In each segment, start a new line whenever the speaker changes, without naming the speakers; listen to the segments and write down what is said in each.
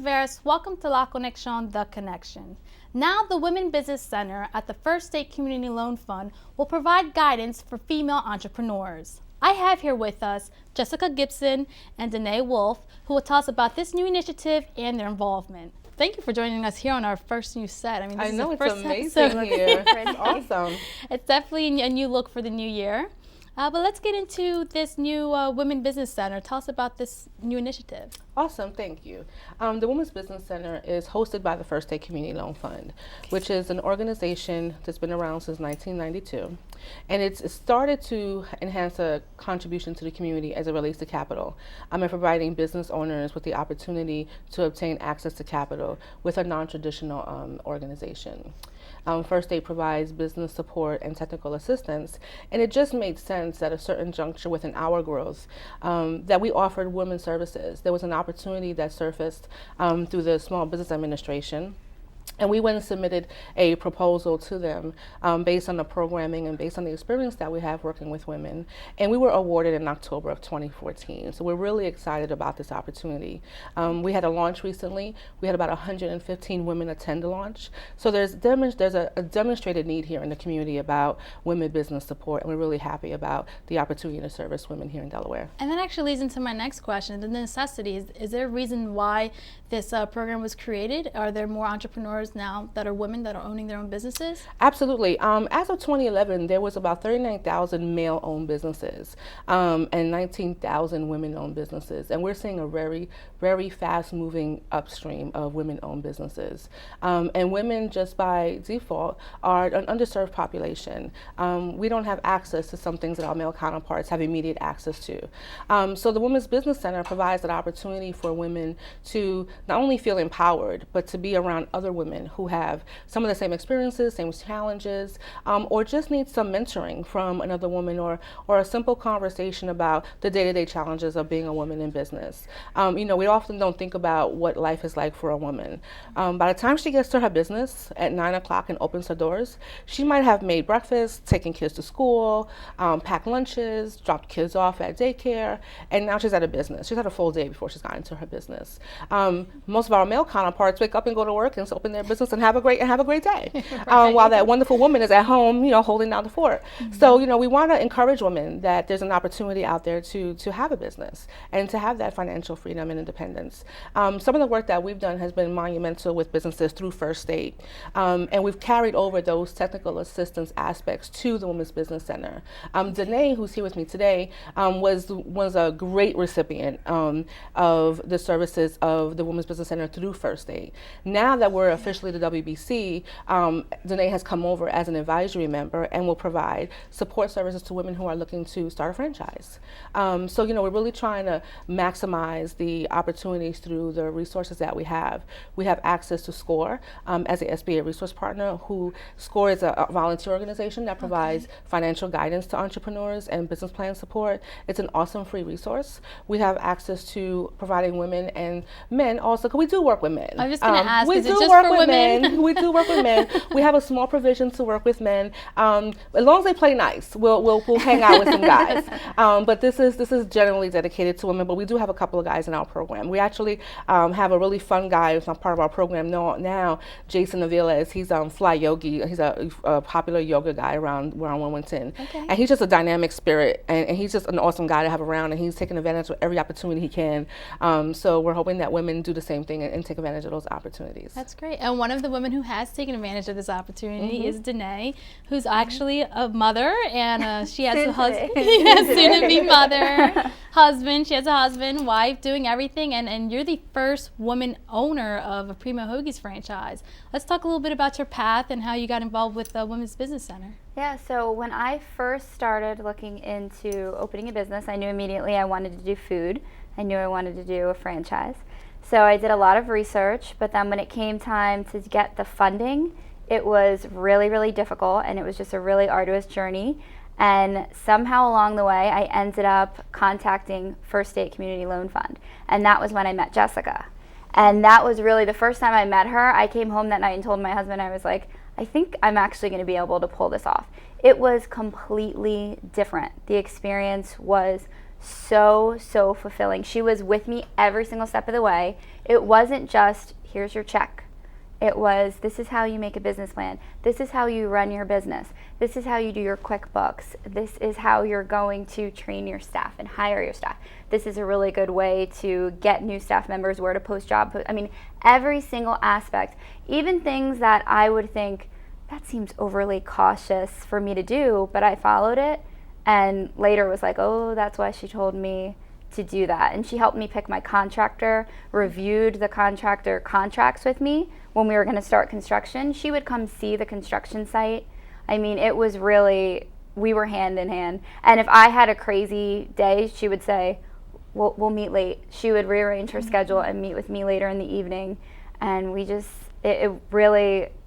Taveras. Welcome to La Conexión, The Connection. Now, the Women Business Center at the First State Community Loan Fund will provide guidance for female entrepreneurs. I have here with us Jessica Gibson and Danae Wolf, who will tell us about this new initiative and their involvement. Thank you for joining us here on our first new set.
I know, it's amazing here. It's awesome.
It's definitely a new look for the new year. But let's get into this new Women Business Center. Tell us about this new initiative.
Awesome, thank you. The Women's Business Center is hosted by the First State Community Loan Fund, which is an organization that's been around since 1992. And it's started to enhance a contribution to the community as it relates to capital, and providing business owners with the opportunity to obtain access to capital with a non-traditional organization. First State provides business support and technical assistance, and it just made sense at a certain juncture within our growth that we offered women services. There was an opportunity that surfaced through the Small Business Administration. And we went and submitted a proposal to them based on the programming and based on the experience that we have working with women. And we were awarded in October of 2014. So we're really excited about this opportunity. We had a launch recently. We had about 115 women attend the launch. So there's a demonstrated need here in the community about women business support. And we're really happy about the opportunity to service women here in Delaware.
And that actually leads into my next question, the necessity. Is there a reason why this program was created? Are there more entrepreneurs now that are women that are owning their own businesses?
Absolutely. As of 2011, there was about 39,000 male-owned businesses and 19,000 women-owned businesses. And we're seeing a very, very fast-moving upstream of women-owned businesses. And women, just by default, are an underserved population. We don't have access to some things that our male counterparts have immediate access to. So the Women's Business Center provides an opportunity for women to not only feel empowered, but to be around other women who have some of the same experiences, same challenges, or just need some mentoring from another woman, or a simple conversation about the day-to-day challenges of being a woman in business. We often don't think about what life is like for a woman. By the time she gets to her business at 9 o'clock and opens her doors, she might have made breakfast, taken kids to school, packed lunches, dropped kids off at daycare, and now she's at a business. She's had a full day before she's gotten to her business. Most of our male counterparts wake up and go to work and open their business and have a great day, right. While that wonderful woman is at home, holding down the fort. Mm-hmm. So, we want to encourage women that there's an opportunity out there to have a business and to have that financial freedom and independence. Some of the work that we've done has been monumental with businesses through First State, and we've carried over those technical assistance aspects to the Women's Business Center. Danae, who's here with me today, was a great recipient of the services of the Women's Business Center through First State. Now that we're officially the WBC, Danae has come over as an advisory member and will provide support services to women who are looking to start a franchise. So, we're really trying to maximize the opportunities through the resources that we have. We have access to SCORE as a SBA resource partner. SCORE is a volunteer organization that provides financial guidance to entrepreneurs and business plan support. It's an awesome free resource. We have access to providing women and men also, because we do work with men.
I was just going to ask,
we
is it
do
just
work
for
with
women?
Men. We do work with men. We have a small provision to work with men. As long as they play nice, we'll hang out with some guys. But this is generally dedicated to women. But we do have a couple of guys in our program. We actually have a really fun guy who's not part of our program now, Jason Aviles. He's Fly Yogi. He's a popular yoga guy around Wilmington.
Okay.
And he's just a dynamic spirit, and he's just an awesome guy to have around. And he's taking advantage of every opportunity he can. So we're hoping that women do the same thing and take advantage of those opportunities.
That's great. And one of the women who has taken advantage of this opportunity is Danae, who's actually a mother, and she has a husband, soon-to-be mother, husband. She has a husband, wife, doing everything, and you're the first woman owner of a Primo Hoagies franchise. Let's talk a little bit about your path and how you got involved with the Women's Business Center.
Yeah, so when I first started looking into opening a business, I knew immediately I wanted to do food. I knew I wanted to do a franchise. So I did a lot of research, but then when it came time to get the funding, it was really, really difficult, and it was just a really arduous journey. And somehow along the way, I ended up contacting First State Community Loan Fund, and that was when I met Jessica. And that was really the first time I met her. I came home that night and told my husband, I was like, I think I'm actually going to be able to pull this off. It was completely different. The experience was so fulfilling. She was with me every single step of the way. It wasn't just, here's your check. It was, this is how you make a business plan. This is how you run your business. This is how you do your QuickBooks. This is how you're going to train your staff and hire your staff. This is a really good way to get new staff members, where to post I mean, every single aspect, even things that I would think, that seems overly cautious for me to do, but I followed it. And later was like, oh, that's why she told me to do that. And she helped me pick my contractor, reviewed the contractor contracts with me when we were going to start construction. She would come see the construction site. I mean, it was really, we were hand in hand. And if I had a crazy day, she would say, we'll meet late. She would rearrange her schedule and meet with me later in the evening. And we just, it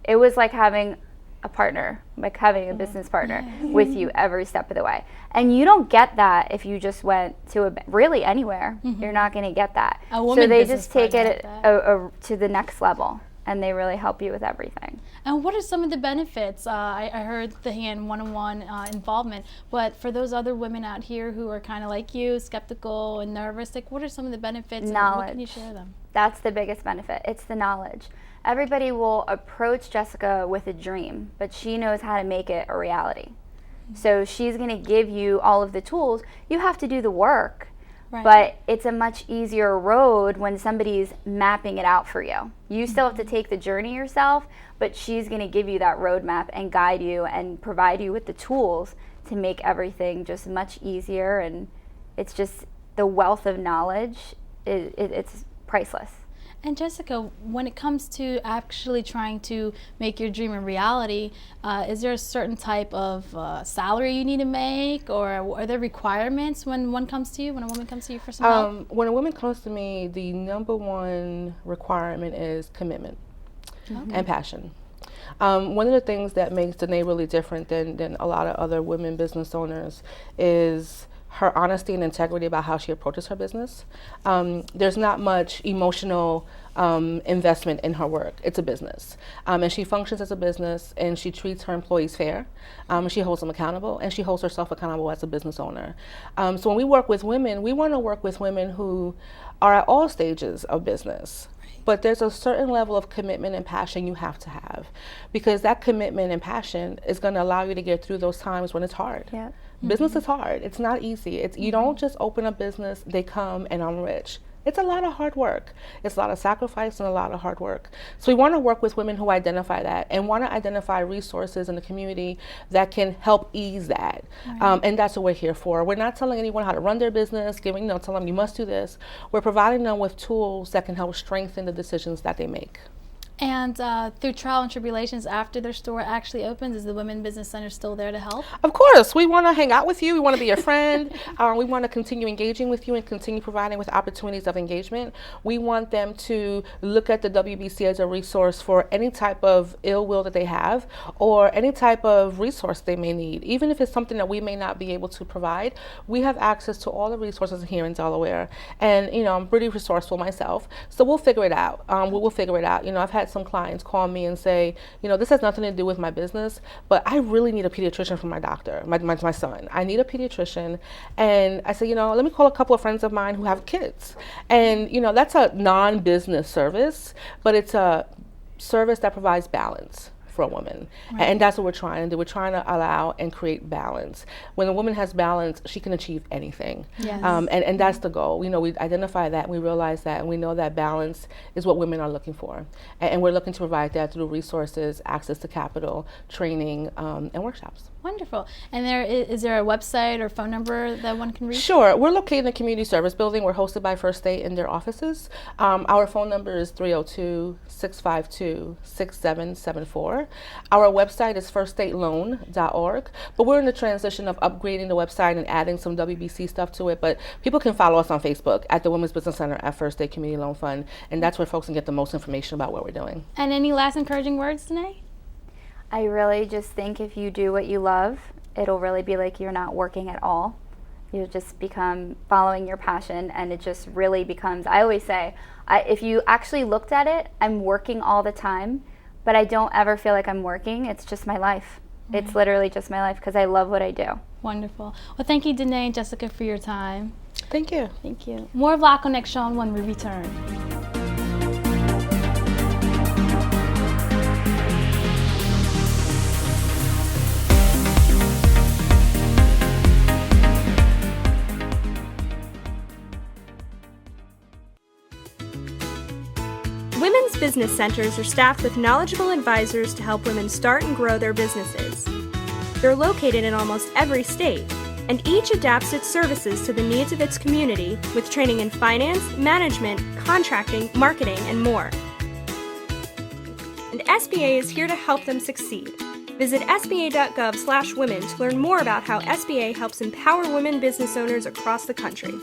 was like having a partner, like having a business partner with you every step of the way. And you don't get that if you just went to really anywhere. You're not going to get that. So they just take it to the next level, and they really help you with everything.
And what are some of the benefits? I heard the one-on-one involvement, but for those other women out here who are kind of like you, skeptical and nervous, like, what are some of the benefits?
Knowledge.
And what can you share them?
That's the biggest benefit. It's the knowledge. Everybody will approach Jessica with a dream, but she knows how to make it a reality. So she's going to give you all of the tools. You have to do the work, but it's a much easier road when somebody's mapping it out for you. You still have to take the journey yourself, but she's going to give you that roadmap and guide you and provide you with the tools to make everything just much easier. And it's just the wealth of knowledge, it's priceless.
And Jessica, when it comes to actually trying to make your dream a reality, is there a certain type of salary you need to make, or are there requirements when a woman comes to you for some help?
When a woman comes to me, the number one requirement is commitment and passion. One of the things that makes Danae really different than a lot of other women business owners is her honesty and integrity about how she approaches her business. There's not much emotional investment in her work. It's a business. And she functions as a business, and she treats her employees fair. She holds them accountable, and she holds herself accountable as a business owner. So when we work with women, we want to work with women who are at all stages of business. But there's a certain level of commitment and passion you have to have, because that commitment and passion is going to allow you to get through those times when it's hard.
Yeah.
Business is hard. It's not easy. You don't just open a business, they come, and I'm rich. It's a lot of hard work. It's a lot of sacrifice and a lot of hard work. So we want to work with women who identify that and want to identify resources in the community that can help ease that. And that's what we're here for. We're not telling anyone how to run their business, telling them you must do this. We're providing them with tools that can help strengthen the decisions that they make.
And through trial and tribulations after their store actually opens, is the Women Business Center still there to help?
Of course. We want to hang out with you. We want to be your friend. We want to continue engaging with you and continue providing with opportunities of engagement. We want them to look at the WBC as a resource for any type of ill will that they have, or any type of resource they may need. Even if it's something that we may not be able to provide, we have access to all the resources here in Delaware. And, I'm pretty resourceful myself, so we'll figure it out. We'll figure it out. I've had some clients call me and say, this has nothing to do with my business, but I really need a pediatrician for my doctor, my son. I need a pediatrician. And I said, let me call a couple of friends of mine who have kids. And, that's a non-business service, but it's a service that provides balance for a woman. Right. And that's what we're trying to do. We're trying to allow and create balance. When a woman has balance, she can achieve anything. Yes. And that's the goal. We identify that, and we realize that, and we know that balance is what women are looking for. And we're looking to provide that through resources, access to capital, training, and workshops.
Wonderful. And is there a website or phone number that one can reach? Sure.
We're located in the Community Service Building. We're hosted by First State in their offices. Our phone number is 302-652-6774. Our website is firststateloan.org, but we're in the transition of upgrading the website and adding some WBC stuff to it. But people can follow us on Facebook at the Women's Business Center at First State Community Loan Fund, and that's where folks can get the most information about what we're doing.
And any last encouraging words, Danae?
I really just think if you do what you love, it'll really be like you're not working at all. You just become following your passion, and it just really becomes, I always say, if you actually looked at it, I'm working all the time, but I don't ever feel like I'm working. It's just my life. It's literally just my life because I love what I do.
Wonderful. Well, thank you, Danae and Jessica, for your time.
Thank you.
Thank you. More of La Conexión when we return.
Women's business centers are staffed with knowledgeable advisors to help women start and grow their businesses. They're located in almost every state, and each adapts its services to the needs of its community with training in finance, management, contracting, marketing, and more. And SBA is here to help them succeed. Visit sba.gov/women to learn more about how SBA helps empower women business owners across the country.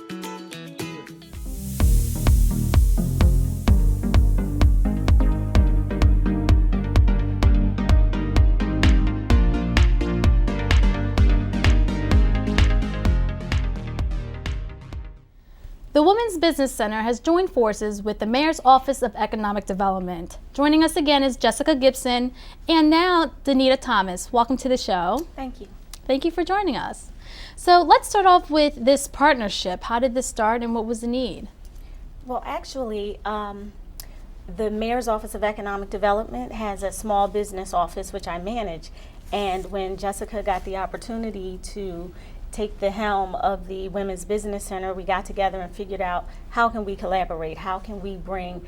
The Women's Business Center has joined forces with the Mayor's Office of Economic Development. Joining us again is Jessica Gibson and now Danita Thomas. Welcome to the show.
Thank you.
Thank you for joining us. So let's start off with this partnership. How did this start and what was the need?
Well, actually, the Mayor's Office of Economic Development has a small business office, which I manage. And when Jessica got the opportunity to take the helm of the Women's Business Center, we got together and figured out how can we collaborate, how can we bring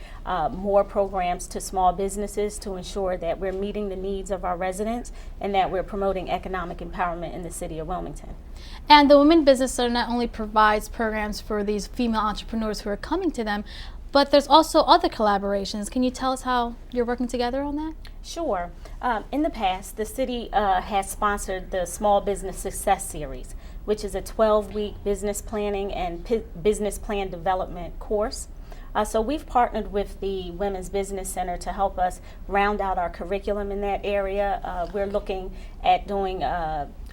more programs to small businesses to ensure that we're meeting the needs of our residents and that we're promoting economic empowerment in the city of Wilmington.
And the Women's Business Center not only provides programs for these female entrepreneurs who are coming to them, but there's also other collaborations. Can you tell us how you're working together on that?
Sure. In the past, the city has sponsored the Small Business Success Series, which is a 12-week business planning and business plan development course. So we've partnered with the Women's Business Center to help us round out our curriculum in that area. We're looking at doing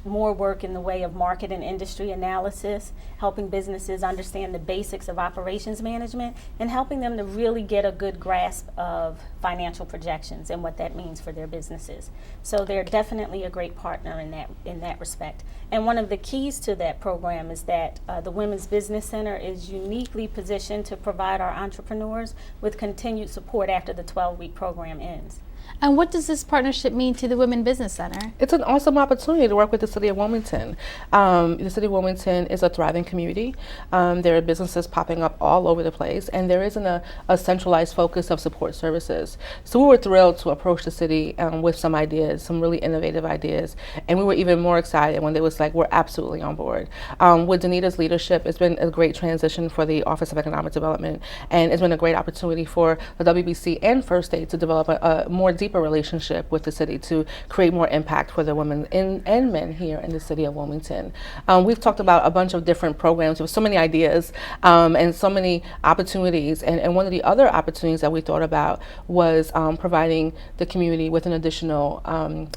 more work in the way of market and industry analysis, helping businesses understand the basics of operations management, and helping them to really get a good grasp of financial projections and what that means for their businesses. So they're definitely a great partner in that respect. And one of the keys to that program is that the Women's Business Center is uniquely positioned to provide our entrepreneurs with continued support after the 12-week program ends.
And what does this partnership mean to the Women's Business Center?
It's an awesome opportunity to work with the City of Wilmington. The City of Wilmington is a thriving community. There are businesses popping up all over the place, and there isn't a centralized focus of support services. So we were thrilled to approach the city with some ideas, some really innovative ideas, and we were even more excited when they was like, we're absolutely on board. With Danita's leadership, it's been a great transition for the Office of Economic Development, and it's been a great opportunity for the WBC and First State to develop a more deeper relationship with the city to create more impact for the women and men here in the city of Wilmington. We've talked about a bunch of different programs. There were so many ideas and so many opportunities, and one of the other opportunities that we thought about was providing the community with an additional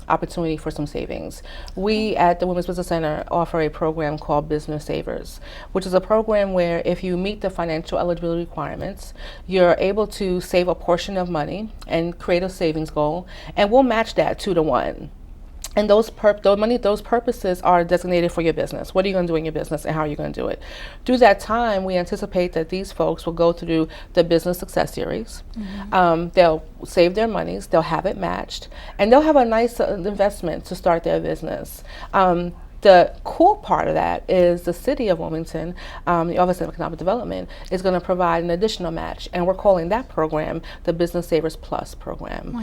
opportunity for some savings. We at the Women's Business Center offer a program called Business Savers, which is a program where if you meet the financial eligibility requirements, you're able to save a portion of money and create a savings goal, and we'll match that 2 to 1. And those purposes are designated for your business. What are you going to do in your business and how are you going to do it? Through that time, we anticipate that these folks will go through the Business Success Series. Mm-hmm. They'll save their monies, they'll have it matched, and they'll have a nice investment to start their business. The cool part of that is the City of Wilmington, the Office of Economic Development, is going to provide an additional match, and we're calling that program the Business Savers Plus program.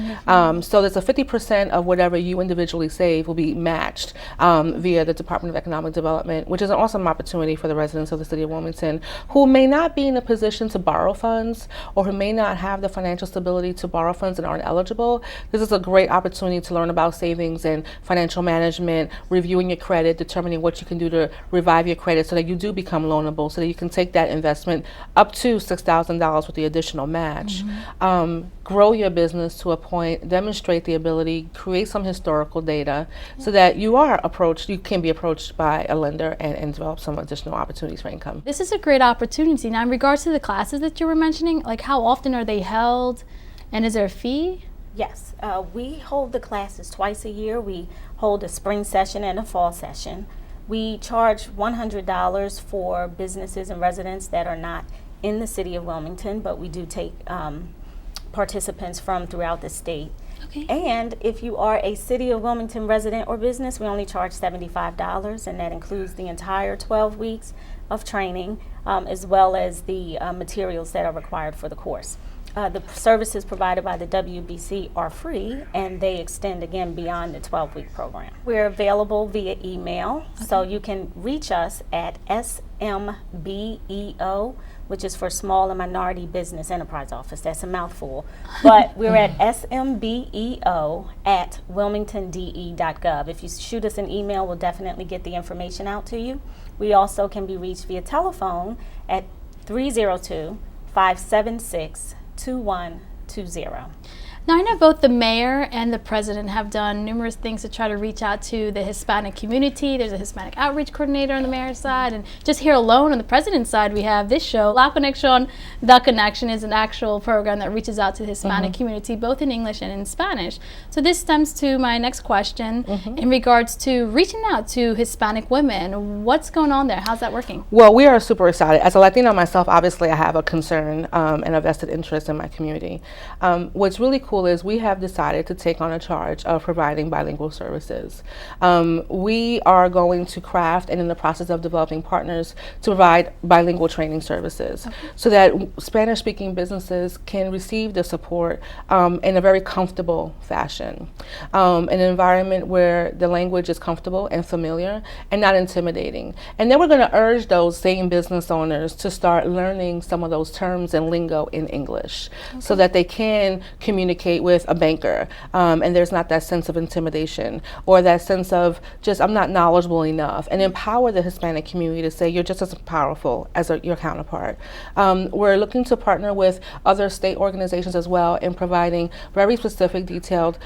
So there's a 50% of whatever you individually save will be matched via the Department of Economic Development, which is an awesome opportunity for the residents of the City of Wilmington who may not be in a position to borrow funds or who may not have the financial stability to borrow funds and aren't eligible. This is a great opportunity to learn about savings and financial management, reviewing your credit, determining what you can do to revive your credit so that you do become loanable, so that you can take that investment up to $6,000 with the additional match. Mm-hmm. Grow your business to a point, demonstrate the ability, create some historical data so that you can be approached by a lender and develop some additional opportunities for income.
This is a great opportunity. Now, in regards to the classes that you were mentioning, like how often are they held and is there a fee?
Yes, we hold the classes twice a year. We hold a spring session and a fall session. We charge $100 for businesses and residents that are not in the city of Wilmington, but we do take participants from throughout the state.
Okay.
And if you are a City of Wilmington resident or business, we only charge $75, and that includes the entire 12 weeks of training, as well as the materials that are required for the course. The services provided by the WBC are free, and they extend again beyond the 12-week program. We're available via email, so you can reach us at SMBEO, which is for Small and Minority Business Enterprise Office. That's a mouthful. But we're at smbeo@wilmingtonde.gov. If you shoot us an email, we'll definitely get the information out to you. We also can be reached via telephone at 302-576-2120.
Now, I know both the mayor and the president have done numerous things to try to reach out to the Hispanic community. There's a Hispanic outreach coordinator on the mayor's side, and just here alone on the president's side, we have this show. La Conexión, The Connection is an actual program that reaches out to the Hispanic community, both in English and in Spanish. So this stems to my next question in regards to reaching out to Hispanic women. What's going on there? How's that working?
Well, we are super excited. As a Latina myself, obviously I have a concern and a vested interest in my community. What's really cool is we have decided to take on a charge of providing bilingual services. We are going to craft and in the process of developing partners to provide bilingual training services so that Spanish-speaking businesses can receive the support in a very comfortable fashion. An environment where the language is comfortable and familiar and not intimidating. And then we're going to urge those same business owners to start learning some of those terms and lingo in English so that they can communicate with a banker and there's not that sense of intimidation or that sense of just I'm not knowledgeable enough, and empower the Hispanic community to say you're just as powerful as your counterpart. We're looking to partner with other state organizations as well in providing very specific detailed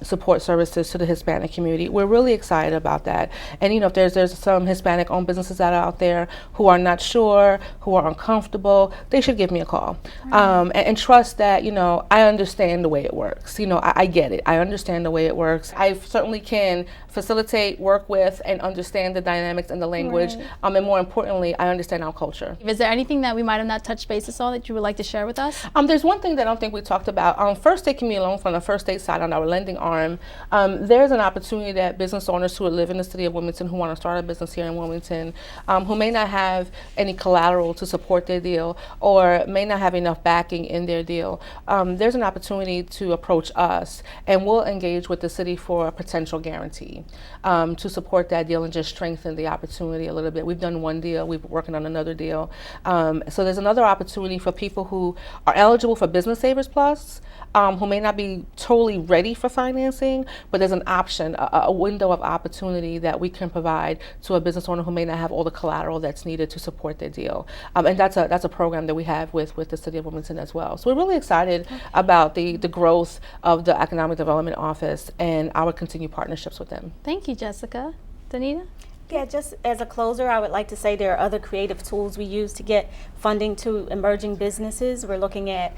support services to the Hispanic community. We're really excited about that, and if there's some Hispanic owned businesses that are out there who are not sure, who are uncomfortable, they should give me a call and trust that I understand the way it works. I get it. I understand the way it works. I certainly can facilitate, work with, and understand the dynamics and the language. And more importantly, I understand our culture.
Is there anything that we might have not touched bases on that you would like to share with us?
There's one thing that I don't think we talked about. First State Community Loan Fund, the First State side on our lending arm, there's an opportunity that business owners who live in the city of Wilmington who want to start a business here in Wilmington, who may not have any collateral to support their deal or may not have enough backing in their deal, there's an opportunity to approach us, and we'll engage with the city for a potential guarantee to support that deal and just strengthen the opportunity a little bit. We've done one deal, we're working on another deal. So there's another opportunity for people who are eligible for Business Savers Plus, who may not be totally ready for financing, but there's an option, a window of opportunity that we can provide to a business owner who may not have all the collateral that's needed to support their deal. And that's a program that we have with the City of Wilmington as well. So we're really excited about the growth of the Economic Development Office and our continued partnerships with them.
Thank you, Jessica. Danita?
Yeah, just as a closer, I would like to say there are other creative tools we use to get funding to emerging businesses. We're looking at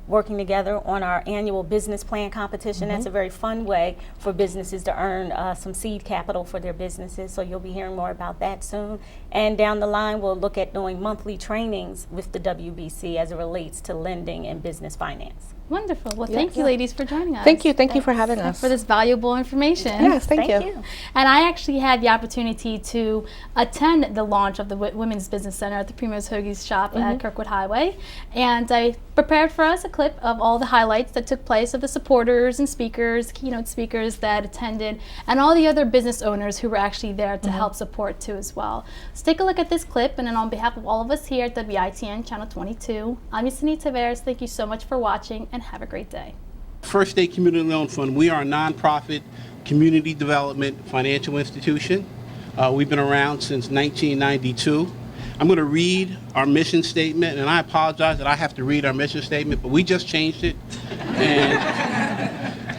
working together on our annual business plan competition. That's a very fun way for businesses to earn some seed capital for their businesses. So you'll be hearing more about that soon. And down the line, we'll look at doing monthly trainings with the WBC as it relates to lending and business finance.
Wonderful. Well, thank you, ladies, for joining us.
Thank you for having us.
For this valuable information.
Yes, thank you.
And I actually had the opportunity to attend the launch of the Women's Business Center at the Primo's Hoagie's shop at Kirkwood Highway. And I prepared for us a clip of all the highlights that took place of the supporters and speakers, keynote speakers that attended, and all the other business owners who were actually there to help support too as well. So take a look at this clip, and then on behalf of all of us here at WITN Channel 22, I'm Yesenia Taveras. Thank you so much for watching, and have a great day.
First State Community Loan Fund, we are a nonprofit community development financial institution. We've been around since 1992. I'm going to read our mission statement, and I apologize that I have to read our mission statement, but we just changed it. And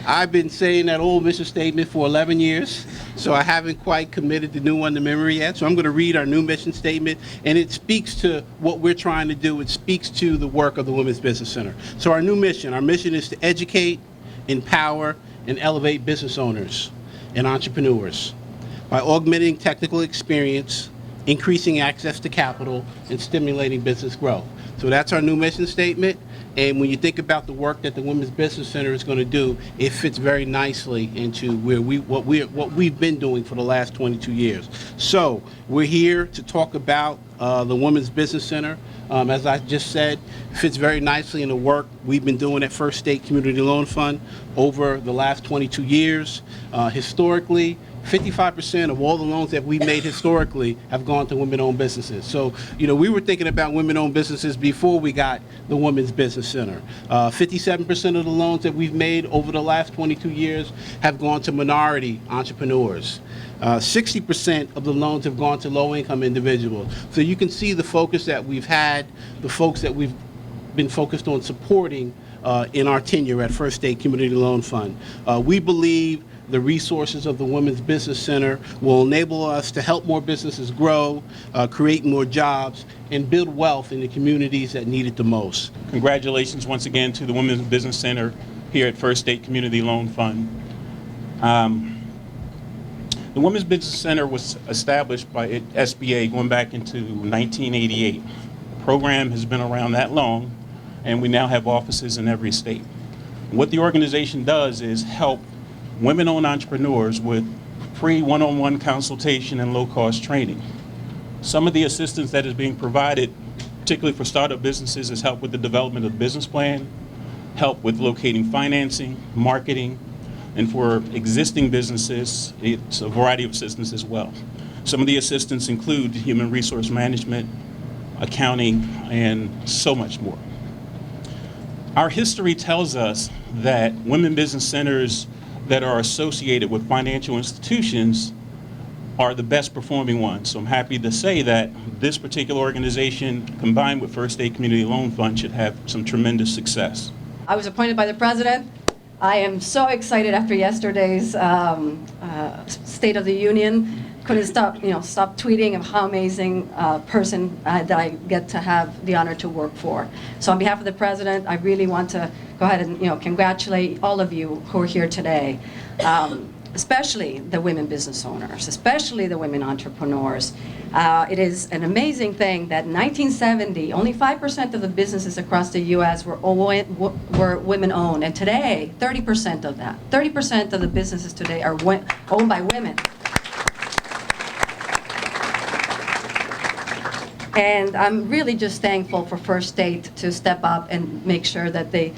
I've been saying that old mission statement for 11 years, so I haven't quite committed the new one to memory yet. So I'm going to read our new mission statement, and it speaks to what we're trying to do. It speaks to the work of the Women's Business Center. So our mission is to educate, empower, and elevate business owners and entrepreneurs by augmenting technical experience, increasing access to capital, and stimulating business growth. So that's our new mission statement. And when you think about the work that the Women's Business Center is going to do, it fits very nicely into what we've been doing for the last 22 years. So we're here to talk about the Women's Business Center. As I just said, fits very nicely in the work we've been doing at First State Community Loan Fund over the last 22 years. Historically, 55% of all the loans that we made historically have gone to women-owned businesses. So, we were thinking about women-owned businesses before we got the Women's Business Center. 57% of the loans that we've made over the last 22 years have gone to minority entrepreneurs. 60% of the loans have gone to low-income individuals. So you can see the focus that we've had, the folks that we've been focused on supporting in our tenure at First State Community Loan Fund. We believe the resources of the Women's Business Center will enable us to help more businesses grow, create more jobs, and build wealth in the communities that need it the most.
Congratulations once again to the Women's Business Center here at First State Community Loan Fund. The Women's Business Center was established by SBA going back into 1988. The program has been around that long, and we now have offices in every state. What the organization does is help women-owned entrepreneurs with free one-on-one consultation and low-cost training. Some of the assistance that is being provided, particularly for startup businesses, is help with the development of the business plan, help with locating financing, marketing, and for existing businesses, it's a variety of assistance as well. Some of the assistance include human resource management, accounting, and so much more. Our history tells us that women business centers that are associated with financial institutions are the best performing ones. So I'm happy to say that this particular organization, combined with First State Community Loan Fund, should have some tremendous success.
I was appointed by the president. I am so excited after yesterday's State of the Union. Couldn't stop tweeting of how amazing person that I get to have the honor to work for. So on behalf of the president, I really want to go ahead and congratulate all of you who are here today, especially the women business owners, especially the women entrepreneurs. It is an amazing thing that in 1970, only 5% of the businesses across the U.S. were women-owned, and today, 30% of that. 30% of the businesses today are owned by women. And I'm really just thankful for First State to step up and make sure that they,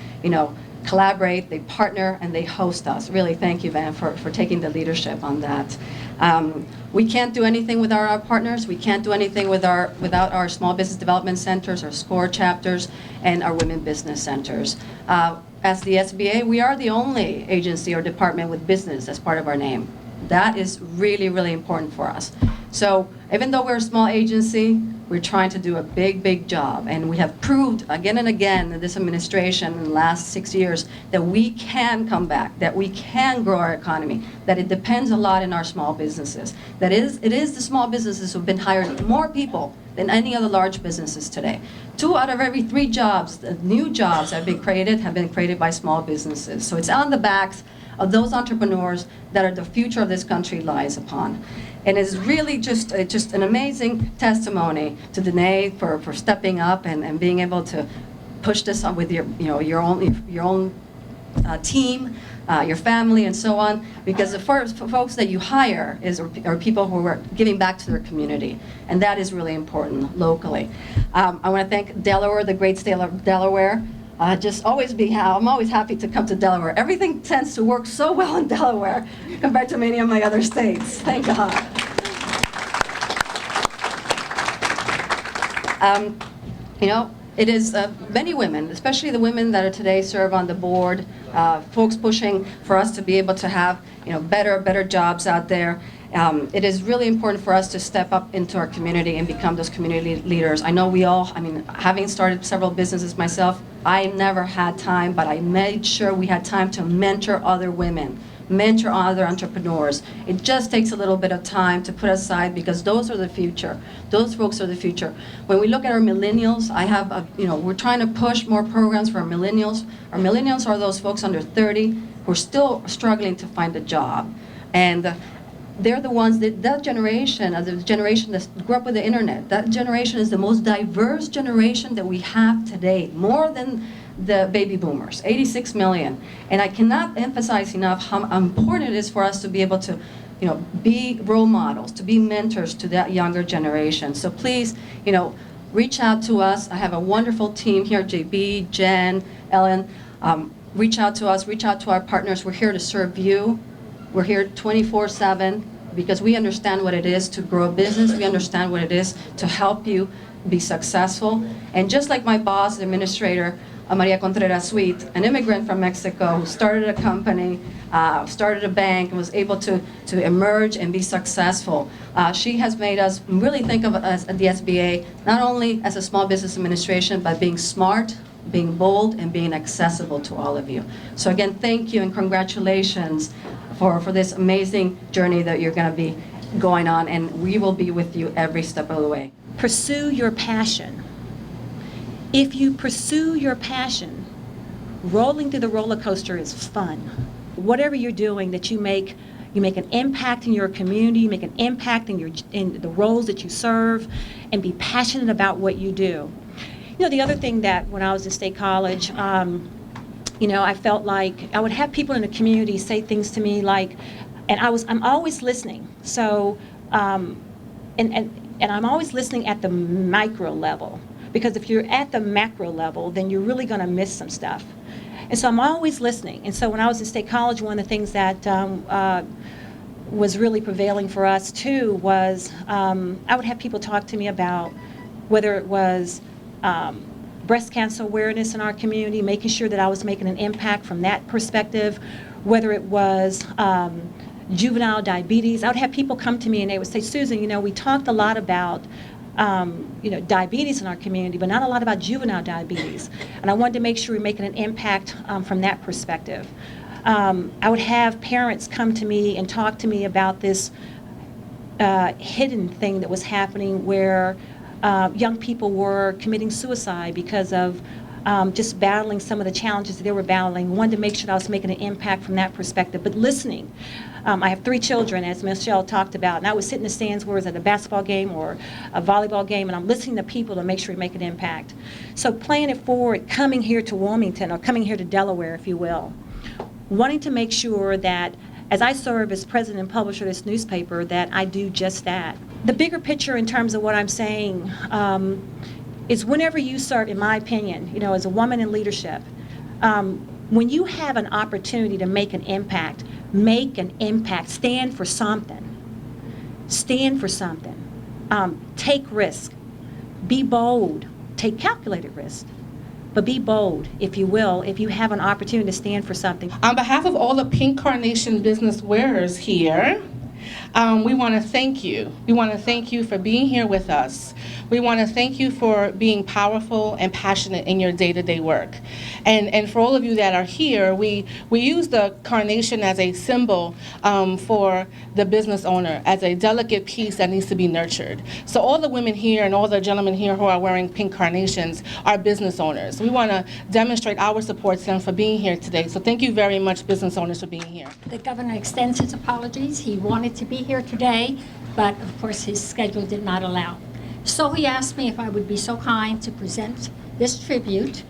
collaborate, they partner, and they host us. Really, thank you, Van, for taking the leadership on that. We can't do anything without our partners. We can't do anything without our small business development centers, our SCORE chapters, and our women business centers. As the SBA, we are the only agency or department with business as part of our name. That is really, really important for us. So even though we're a small agency, we're trying to do a big, big job. And we have proved again and again in this administration in the last 6 years that we can come back, that we can grow our economy, that it depends a lot in our small businesses. It is the small businesses who've been hiring more people than any other large businesses today. 2 out of every 3 jobs, new jobs have been created by small businesses. So it's on the backs of those entrepreneurs that are the future of this country lies upon. And it's really just an amazing testimony to Danae for stepping up and being able to push this on with your own team, your family, and so on. Because the first folks that you hire are people who are giving back to their community, and that is really important locally. I want to thank Delaware, the great state of Delaware. I'm always happy to come to Delaware. Everything tends to work so well in Delaware compared to many of my other states. Thank God. It is many women, especially the women that are today serve on the board, folks pushing for us to be able to have better jobs out there. It is really important for us to step up into our community and become those community leaders. I know having started several businesses myself, I never had time, but I made sure we had time to mentor other women, mentor other entrepreneurs. It just takes a little bit of time to put aside because those are the future. Those folks are the future. When we look at our millennials, we're trying to push more programs for our millennials. Our millennials are those folks under 30 who who are still struggling to find a job. And they're the ones that generation, the generation that grew up with the internet, that generation is the most diverse generation that we have today, more than the baby boomers, 86 million. And I cannot emphasize enough how important it is for us to be able to, be role models, to be mentors to that younger generation. So please, reach out to us. I have a wonderful team here, JB, Jen, Ellen. Reach out to us, reach out to our partners. We're here to serve you. We're here 24/7 because we understand what it is to grow a business. We understand what it is to help you be successful. And just like my boss, the administrator, Maria Contreras Sweet, an immigrant from Mexico who started a company, started a bank, and was able to emerge and be successful. She has made us really think of us at the SBA not only as a small business administration, but being smart, being bold, and being accessible to all of you. So again, thank you and congratulations for this amazing journey that you're going to be going on, and we will be with you every step of the way.
Pursue your passion. If you pursue your passion, rolling through the roller coaster is fun. Whatever you're doing, that you make an impact in your community, you make an impact in the roles that you serve, and be passionate about what you do. The other thing that when I was at State College, I felt like I would have people in the community say things to me like, and I'm always listening. So, and I'm always listening at the micro level, because if you're at the macro level, then you're really going to miss some stuff. And so I'm always listening. And so when I was at State College, one of the things that was really prevailing for us too was I would have people talk to me about whether it was breast cancer awareness in our community, making sure that I was making an impact from that perspective, whether it was juvenile diabetes. I would have people come to me and they would say, Susan, we talked a lot about diabetes in our community, but not a lot about juvenile diabetes. And I wanted to make sure we're making an impact from that perspective. I would have parents come to me and talk to me about this hidden thing that was happening where young people were committing suicide because of just battling some of the challenges that they were battling. Wanted to make sure that I was making an impact from that perspective, but listening. I have 3 children, as Michelle talked about, and I would sit in the stands where it was at a basketball game or a volleyball game, and I'm listening to people to make sure we make an impact. So playing it forward, coming here to Wilmington, or coming here to Delaware, if you will, wanting to make sure that as I serve as president and publisher of this newspaper, that I do just that. The bigger picture in terms of what I'm saying is whenever you serve, in my opinion, as a woman in leadership, when you have an opportunity to make an impact, stand for something. Stand for something. Take risk. Be bold. Take calculated risk. But be bold, if you will, if you have an opportunity to stand for something.
On behalf of all the Pink Carnation business wearers here, we want to thank you. We want to thank you for being here with us. We want to thank you for being powerful and passionate in your day-to-day work. And for all of you that are here, we use the carnation as a symbol for the business owner, as a delicate piece that needs to be nurtured. So all the women here and all the gentlemen here who are wearing pink carnations are business owners. We want to demonstrate our support to them for being here today. So thank you very much, business owners, for being here.
The governor extends his apologies. He wanted to be here today, but of course his schedule did not allow. So he asked me if I would be so kind to present this tribute